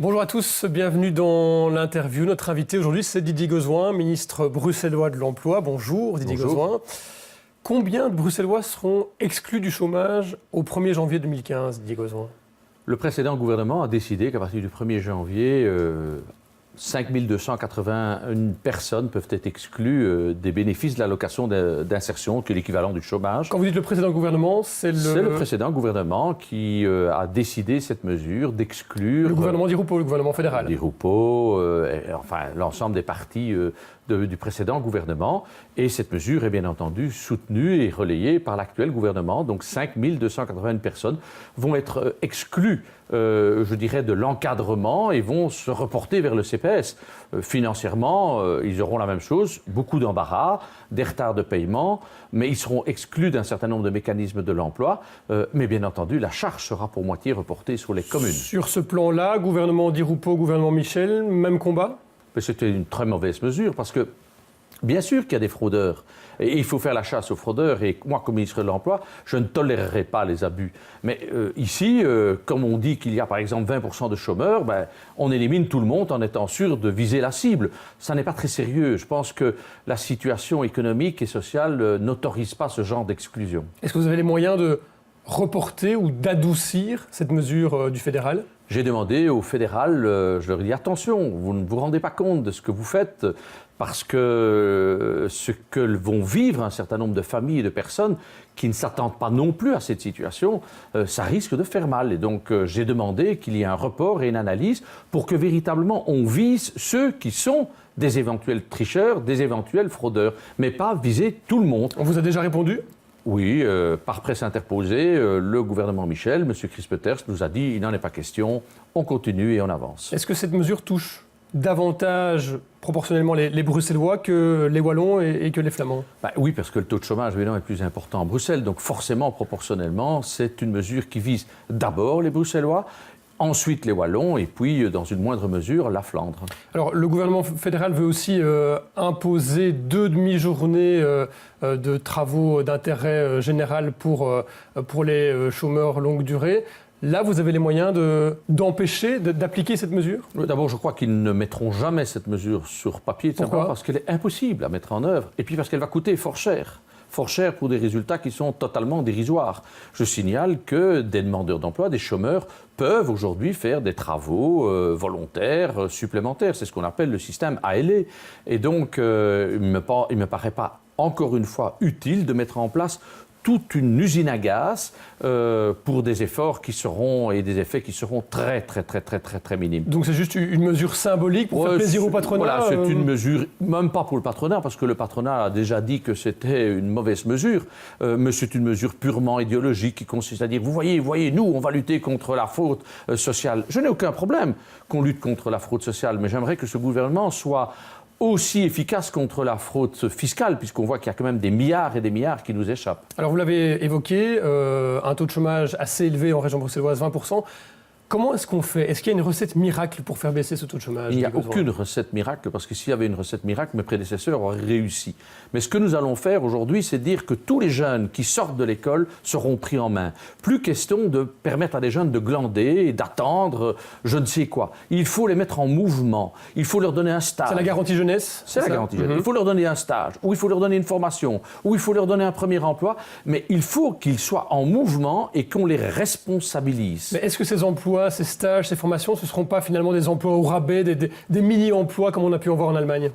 Bonjour à tous, bienvenue dans l'interview. Notre invité aujourd'hui, c'est Didier Gauzoin, ministre bruxellois de l'Emploi. Bonjour Didier Gauzoin. Combien de Bruxellois seront exclus du chômage au 1er janvier 2015, Didier Gauzoin? Le précédent gouvernement a décidé qu'à partir du 1er janvier, 5 281 personnes peuvent être exclues des bénéfices de l'allocation d'insertion, qui est l'équivalent du chômage. Quand vous dites le précédent gouvernement, c'est le précédent gouvernement qui a décidé cette mesure d'exclure... Le gouvernement d'Irupo, le gouvernement fédéral. D'Irupo, enfin l'ensemble des partis du précédent gouvernement. Et cette mesure est bien entendu soutenue et relayée par l'actuel gouvernement. Donc 5 281 personnes vont être exclues, je dirais, de l'encadrement et vont se reporter vers le CPS. Financièrement, ils auront la même chose, beaucoup d'embarras, des retards de paiement, mais ils seront exclus d'un certain nombre de mécanismes de l'emploi. Mais bien entendu, la charge sera pour moitié reportée sur les communes. Sur ce plan-là, gouvernement d'Irupo, gouvernement Michel, même combat? C'était une très mauvaise mesure parce que, bien sûr qu'il y a des fraudeurs et il faut faire la chasse aux fraudeurs et moi, comme ministre de l'Emploi, je ne tolérerai pas les abus. Mais ici, comme on dit qu'il y a par exemple 20% de chômeurs, on élimine tout le monde en étant sûr de viser la cible. Ça n'est pas très sérieux. Je pense que la situation économique et sociale n'autorise pas ce genre d'exclusion. Est-ce que vous avez les moyens de reporter ou d'adoucir cette mesure du fédéral? J'ai demandé au fédéral, je leur ai dit attention, vous ne vous rendez pas compte de ce que vous faites parce que ce que vont vivre un certain nombre de familles et de personnes qui ne s'attendent pas non plus à cette situation, ça risque de faire mal. Et donc j'ai demandé qu'il y ait un report et une analyse pour que véritablement on vise ceux qui sont des éventuels tricheurs, des éventuels fraudeurs, mais pas viser tout le monde. On vous a déjà répondu ? Oui, par presse interposée, le gouvernement Michel, M. Chris Peeters, nous a dit il n'en est pas question, on continue et on avance. Est-ce que cette mesure touche davantage proportionnellement les Bruxellois que les Wallons et que les Flamands? Oui, parce que le taux de chômage évidemment est plus important à Bruxelles, donc forcément, proportionnellement, c'est une mesure qui vise d'abord les Bruxellois, ensuite les Wallons et puis, dans une moindre mesure, la Flandre. Alors, le gouvernement fédéral veut aussi imposer 2 demi-journées de travaux d'intérêt général pour les chômeurs longue durée. Là, vous avez les moyens d'empêcher, d'appliquer cette mesure? D'abord, je crois qu'ils ne mettront jamais cette mesure sur papier. Pourquoi? Parce qu'elle est impossible à mettre en œuvre. Et puis parce qu'elle va coûter fort cher. Fort cher pour des résultats qui sont totalement dérisoires. Je signale que des demandeurs d'emploi, des chômeurs, peuvent aujourd'hui faire des travaux volontaires supplémentaires. C'est ce qu'on appelle le système ALE. Et donc, il ne me paraît pas, encore une fois, utile de mettre en place toute une usine à gaz pour des efforts qui seront et des effets qui seront très minimes. Donc c'est juste une mesure symbolique pour faire plaisir au patronat? Voilà, c'est une mesure, même pas pour le patronat, parce que le patronat a déjà dit que c'était une mauvaise mesure, mais c'est une mesure purement idéologique qui consiste à dire, vous voyez, nous, on va lutter contre la fraude sociale. Je n'ai aucun problème qu'on lutte contre la fraude sociale, mais j'aimerais que ce gouvernement soit aussi efficace contre la fraude fiscale, puisqu'on voit qu'il y a quand même des milliards et des milliards qui nous échappent. Alors vous l'avez évoqué, un taux de chômage assez élevé en région bruxelloise, 20%. Comment est-ce qu'on fait? Est-ce qu'il y a une recette miracle pour faire baisser ce taux de chômage? Il n'y a aucune recette miracle, parce que s'il y avait une recette miracle, mes prédécesseurs auraient réussi. Mais ce que nous allons faire aujourd'hui, c'est dire que tous les jeunes qui sortent de l'école seront pris en main. Plus question de permettre à des jeunes de glander et d'attendre je ne sais quoi. Il faut les mettre en mouvement. Il faut leur donner un stage. C'est la garantie jeunesse? C'est la garantie jeunesse. Il faut leur donner un stage, ou il faut leur donner une formation, ou il faut leur donner un premier emploi. Mais il faut qu'ils soient en mouvement et qu'on les responsabilise. Mais est-ce que ces emplois, ces stages, ces formations, ce ne seront pas finalement des emplois au rabais, des mini-emplois comme on a pu en voir en Allemagne?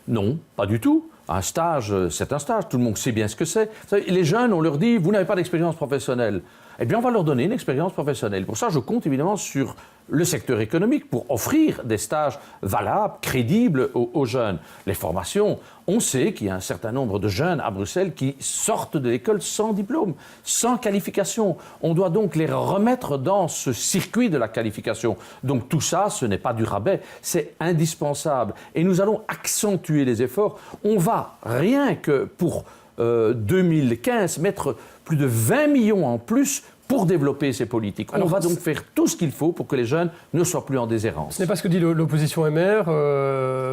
Non, pas du tout. Un stage, c'est un stage. Tout le monde sait bien ce que c'est. Les jeunes, on leur dit, vous n'avez pas d'expérience professionnelle. Eh bien, on va leur donner une expérience professionnelle. Pour ça, je compte évidemment sur le secteur économique pour offrir des stages valables, crédibles aux jeunes. Les formations, on sait qu'il y a un certain nombre de jeunes à Bruxelles qui sortent de l'école sans diplôme, sans qualification. On doit donc les remettre dans ce circuit de la qualification. Donc tout ça, ce n'est pas du rabais, c'est indispensable. Et nous allons accentuer les efforts. On va, rien que pour 2015, mettre plus de 20 millions en plus pour développer ces politiques. On va donc faire tout ce qu'il faut pour que les jeunes ne soient plus en déshérence. Ce n'est pas ce que dit l'opposition MR,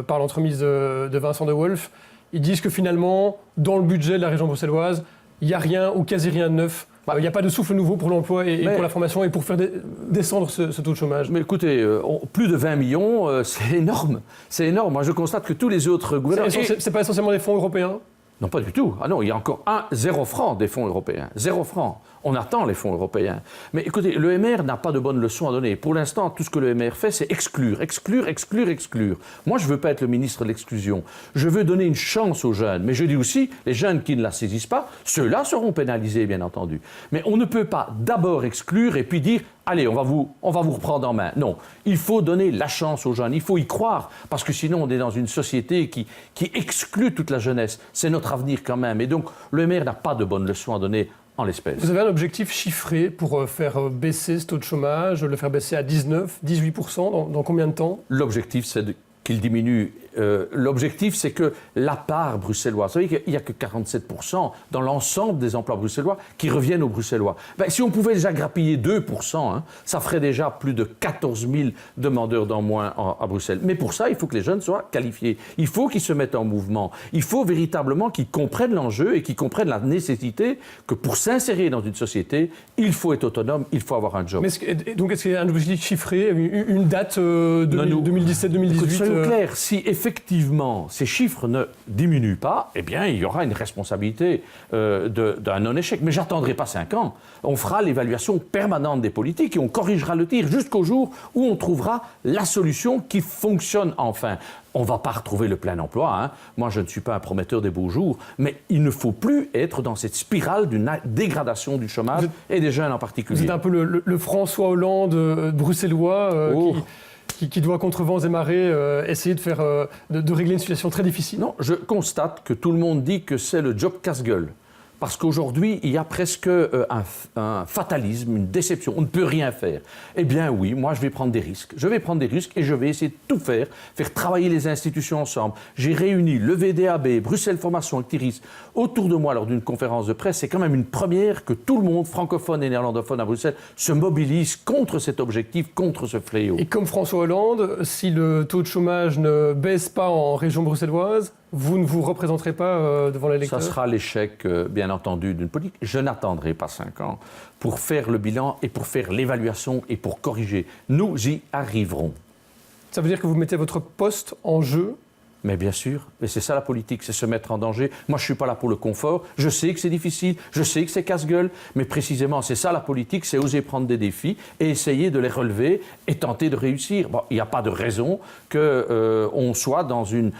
par l'entremise de Vincent de Wolf. Ils disent que finalement, dans le budget de la région bruxelloise, il n'y a rien ou quasi rien de neuf Il n'y a pas de souffle nouveau pour l'emploi et pour la formation et pour faire descendre ce taux de chômage. Mais écoutez, plus de 20 millions, c'est énorme. C'est énorme. Moi, je constate que tous les autres gouvernements... C'est pas essentiellement des fonds européens ? Non, pas du tout. Ah non, il y a encore 0 franc des fonds européens. 0 franc. On attend les fonds européens. Mais écoutez, l'EMR n'a pas de bonnes leçons à donner. Pour l'instant, tout ce que l'EMR fait, c'est exclure, exclure, exclure, exclure. Moi, je ne veux pas être le ministre de l'exclusion. Je veux donner une chance aux jeunes. Mais je dis aussi, les jeunes qui ne la saisissent pas, ceux-là seront pénalisés, bien entendu. Mais on ne peut pas d'abord exclure et puis dire « Allez, on va vous reprendre en main ». Non, il faut donner la chance aux jeunes. Il faut y croire. Parce que sinon, on est dans une société qui exclut toute la jeunesse. C'est notre avenir quand même. Et donc, l'EMR n'a pas de bonnes leçons à donner en l'espèce. Vous avez un objectif chiffré pour faire baisser ce taux de chômage, le faire baisser à 19, 18% dans combien de temps ? L'objectif, c'est qu'il diminue. L'objectif, c'est que la part bruxelloise, vous savez qu'il n'y a que 47% dans l'ensemble des emplois bruxellois qui reviennent aux Bruxellois. Si on pouvait déjà grappiller 2%, ça ferait déjà plus de 14 000 demandeurs d'en moins à Bruxelles. Mais pour ça, il faut que les jeunes soient qualifiés. Il faut qu'ils se mettent en mouvement. Il faut véritablement qu'ils comprennent l'enjeu et qu'ils comprennent la nécessité que pour s'insérer dans une société, il faut être autonome, il faut avoir un job. Mais donc, est-ce qu'il y a un objectif chiffré, une date 2017-2018 Soyons clairs, si effectivement ces chiffres ne diminuent pas, eh bien il y aura une responsabilité d'un non-échec. Mais j'attendrai pas 5 ans. On fera l'évaluation permanente des politiques et on corrigera le tir jusqu'au jour où on trouvera la solution qui fonctionne enfin. On ne va pas retrouver le plein emploi. Moi, je ne suis pas un prometteur des beaux jours, mais il ne faut plus être dans cette spirale d'une dégradation du chômage et des jeunes en particulier. Vous êtes un peu le François Hollande bruxellois qui doit, contre vents et marées, essayer de régler une situation très difficile. Non, je constate que tout le monde dit que c'est le job casse-gueule. Parce qu'aujourd'hui, il y a presque un fatalisme, une déception. On ne peut rien faire. Eh bien oui, moi je vais prendre des risques. Je vais prendre des risques et je vais essayer de tout faire travailler les institutions ensemble. J'ai réuni le VDAB, Bruxelles Formation, Actiris, autour de moi lors d'une conférence de presse. C'est quand même une première que tout le monde, francophone et néerlandophone à Bruxelles, se mobilise contre cet objectif, contre ce fléau. Et comme François Hollande, si le taux de chômage ne baisse pas en région bruxelloise, vous ne vous représenterez pas devant les électeurs ? Ça sera l'échec, bien entendu, d'une politique. Je n'attendrai pas 5 ans pour faire le bilan et pour faire l'évaluation et pour corriger. Nous y arriverons. Ça veut dire que vous mettez votre poste en jeu ? Mais bien sûr, mais c'est ça la politique, c'est se mettre en danger. Moi, je ne suis pas là pour le confort. Je sais que c'est difficile, je sais que c'est casse-gueule, mais précisément, c'est ça la politique, c'est oser prendre des défis et essayer de les relever et tenter de réussir. Bon, il n'y a pas de raison qu'on soit dans un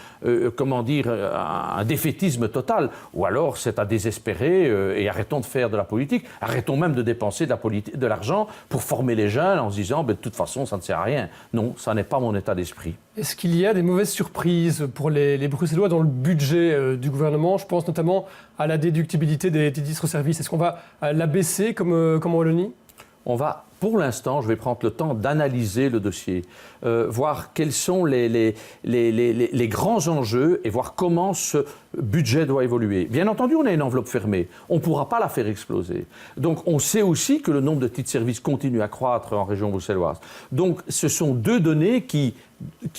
défaitisme total. Ou alors, c'est à désespérer et arrêtons de faire de la politique. Arrêtons même de dépenser de l'argent pour former les jeunes en se disant, de toute façon, ça ne sert à rien. Non, ça n'est pas mon état d'esprit. Est-ce qu'il y a des mauvaises surprises pour les Bruxellois dans le budget du gouvernement ? Je pense notamment à la déductibilité des titres-services. Est-ce qu'on va la baisser comme en Wallonie ? On va, pour l'instant, je vais prendre le temps d'analyser le dossier, voir quels sont les grands enjeux et voir comment ce budget doit évoluer. Bien entendu, on a une enveloppe fermée. On ne pourra pas la faire exploser. Donc, on sait aussi que le nombre de titres-services continue à croître en région bruxelloise. Donc, ce sont 2 données qui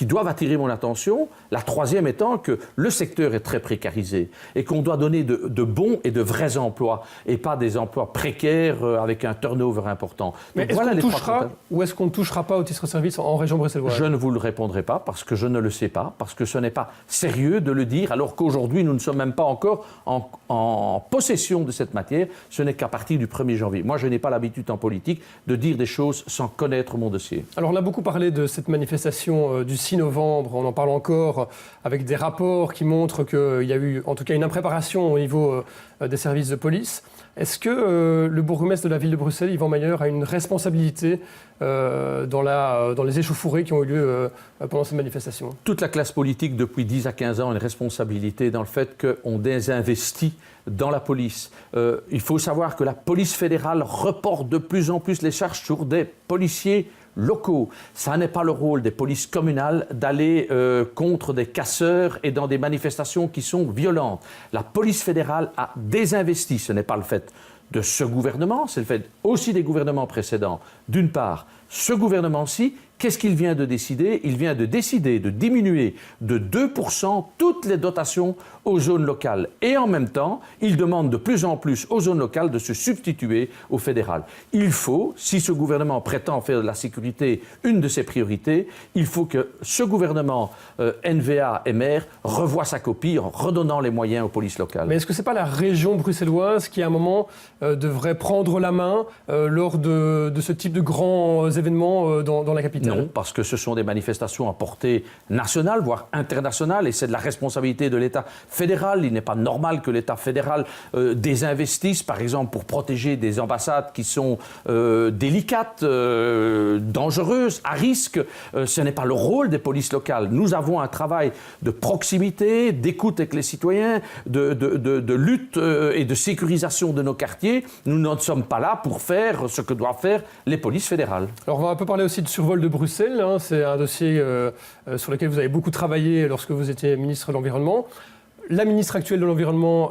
doivent attirer mon attention. La troisième étant que le secteur est très précarisé et qu'on doit donner de bons et de vrais emplois et pas des emplois précaires avec un turnover important. Mais est-ce qu'on touchera ou est-ce qu'on ne touchera pas au titre-service en région bruxelloise ? Je ne vous le répondrai pas parce que je ne le sais pas, parce que ce n'est pas sérieux de le dire alors qu'aujourd'hui nous ne sommes même pas encore en possession de cette matière. Ce n'est qu'à partir du 1er janvier. Moi je n'ai pas l'habitude en politique de dire des choses sans connaître mon dossier. Alors on a beaucoup parlé de cette manifestation du 6 novembre, on en parle encore avec des rapports qui montrent qu'il y a eu en tout cas une impréparation au niveau des services de police. Est-ce que le bourgmestre de la ville de Bruxelles, Yvan Mayer, a une responsabilité dans les échauffourées qui ont eu lieu pendant cette manifestation ? Toute la classe politique, depuis 10 à 15 ans, a une responsabilité dans le fait qu'on désinvestit dans la police. Il faut savoir que la police fédérale reporte de plus en plus les charges sur des policiers locaux. Ça n'est pas le rôle des polices communales d'aller contre des casseurs et dans des manifestations qui sont violentes. La police fédérale a désinvesti. Ce n'est pas le fait de ce gouvernement, c'est le fait aussi des gouvernements précédents. D'une part, ce gouvernement-ci Qu'est-ce qu'il vient de décider? Il vient de décider de diminuer de 2% toutes les dotations aux zones locales. Et en même temps, il demande de plus en plus aux zones locales de se substituer au fédéral. Il faut, si ce gouvernement prétend faire de la sécurité une de ses priorités, il faut que ce gouvernement NVA et maire revoie sa copie en redonnant les moyens aux polices locales. Mais est-ce que ce n'est pas la région bruxelloise qui, à un moment, devrait prendre la main lors de ce type de grands événements dans la capitale? Non, parce que ce sont des manifestations à portée nationale, voire internationale, et c'est de la responsabilité de l'État fédéral. Il n'est pas normal que l'État fédéral désinvestisse, par exemple, pour protéger des ambassades qui sont délicates, dangereuses, à risque. Ce n'est pas le rôle des polices locales. Nous avons un travail de proximité, d'écoute avec les citoyens, de lutte et de sécurisation de nos quartiers. Nous ne sommes pas là pour faire ce que doivent faire les polices fédérales. Alors on va un peu parler aussi de survol de Bruxelles. C'est un dossier sur lequel vous avez beaucoup travaillé lorsque vous étiez ministre de l'Environnement. La ministre actuelle de l'Environnement,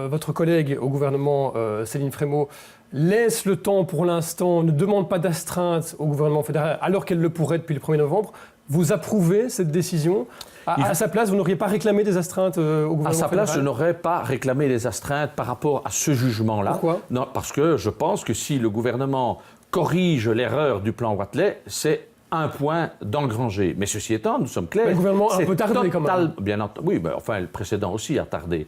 votre collègue au gouvernement, Céline Frémaux, laisse le temps pour l'instant, ne demande pas d'astreinte au gouvernement fédéral alors qu'elle le pourrait depuis le 1er novembre. Vous approuvez cette décision? À sa place, vous n'auriez pas réclamé des astreintes au gouvernement fédéral? À sa place, je n'aurais pas réclamé des astreintes par rapport à ce jugement-là. Pourquoi? Non, parce que je pense que si le gouvernement corrige l'erreur du plan Wathelet, c'est un point d'engranger. Mais ceci étant, nous sommes clairs... Mais le gouvernement a un peu tardé quand même. Bien entendu, oui, mais enfin, le précédent aussi a tardé.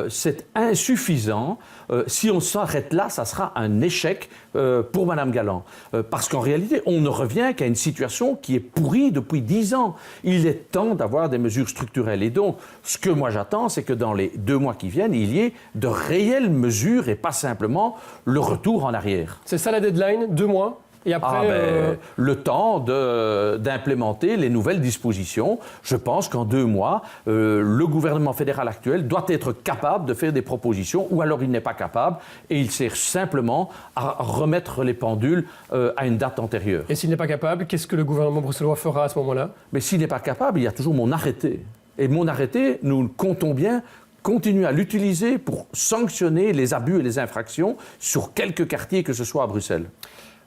C'est insuffisant. Si on s'arrête là, ça sera un échec pour Mme Galland. Parce qu'en réalité, on ne revient qu'à une situation qui est pourrie depuis 10 ans. Il est temps d'avoir des mesures structurelles. Et donc, ce que moi j'attends, c'est que dans les 2 mois qui viennent, il y ait de réelles mesures et pas simplement le retour en arrière. C'est ça la deadline, 2 mois? Et après, le temps d'implémenter les nouvelles dispositions. Je pense qu'en 2 mois, le gouvernement fédéral actuel doit être capable de faire des propositions, ou alors il n'est pas capable, et il sert simplement à remettre les pendules à une date antérieure. Et s'il n'est pas capable, qu'est-ce que le gouvernement bruxellois fera à ce moment-là? Mais s'il n'est pas capable, il y a toujours mon arrêté. Et mon arrêté, nous comptons bien continuer à l'utiliser pour sanctionner les abus et les infractions sur quelques quartiers que ce soit à Bruxelles.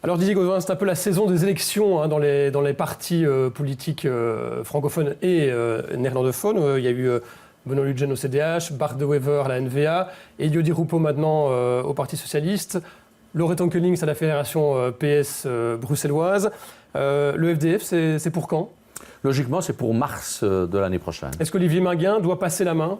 Alors Didier Gauzin, c'est un peu la saison des élections dans les partis politiques francophones et néerlandophones. Il y a eu Benoît Lutgen au CDH, Bart de Wever à la NVA, Elio Di Rupo maintenant au Parti Socialiste, Laurette Onkelings à la Fédération PS bruxelloise. Le FDF, c'est pour quand? Logiquement, c'est pour mars de l'année prochaine. Est-ce qu'Olivier Minguin doit passer la main?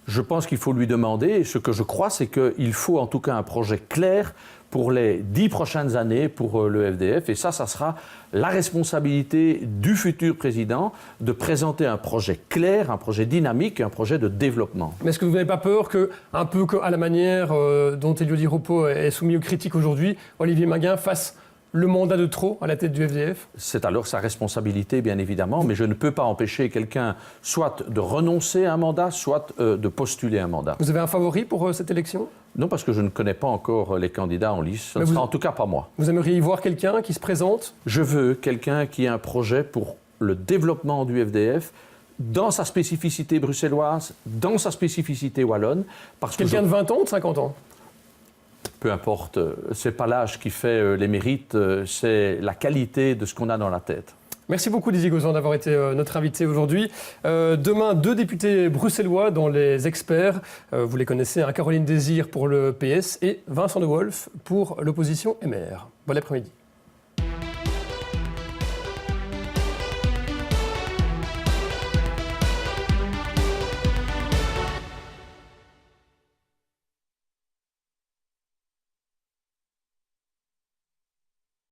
Je pense qu'il faut lui demander. Ce que je crois, c'est qu'il faut en tout cas un projet clair pour les 10 prochaines années pour le FDF. Et ça sera la responsabilité du futur président de présenter un projet clair, un projet dynamique, un projet de développement. Mais est-ce que vous n'avez pas peur que, un peu à la manière dont Elio Di Rupo est soumis aux critiques aujourd'hui, Olivier Minguin fasse le mandat de trop à la tête du FDF? C'est alors sa responsabilité, bien évidemment, mais je ne peux pas empêcher quelqu'un soit de renoncer à un mandat, soit de postuler un mandat. Vous avez un favori pour cette élection? Non, parce que je ne connais pas encore les candidats en lice. Ce ne sera en tout cas pas moi. Vous aimeriez y voir quelqu'un qui se présente? Je veux quelqu'un qui a un projet pour le développement du FDF, dans sa spécificité bruxelloise, dans sa spécificité wallonne. Quelqu'un de 20 ans ou de 50 ans? Peu importe, ce n'est pas l'âge qui fait les mérites, c'est la qualité de ce qu'on a dans la tête. Merci beaucoup Didier Gauzin d'avoir été notre invité aujourd'hui. Demain, 2 députés bruxellois dans les experts. Vous les connaissez, Caroline Désir pour le PS et Vincent De Wolf pour l'opposition MR. Bon après-midi.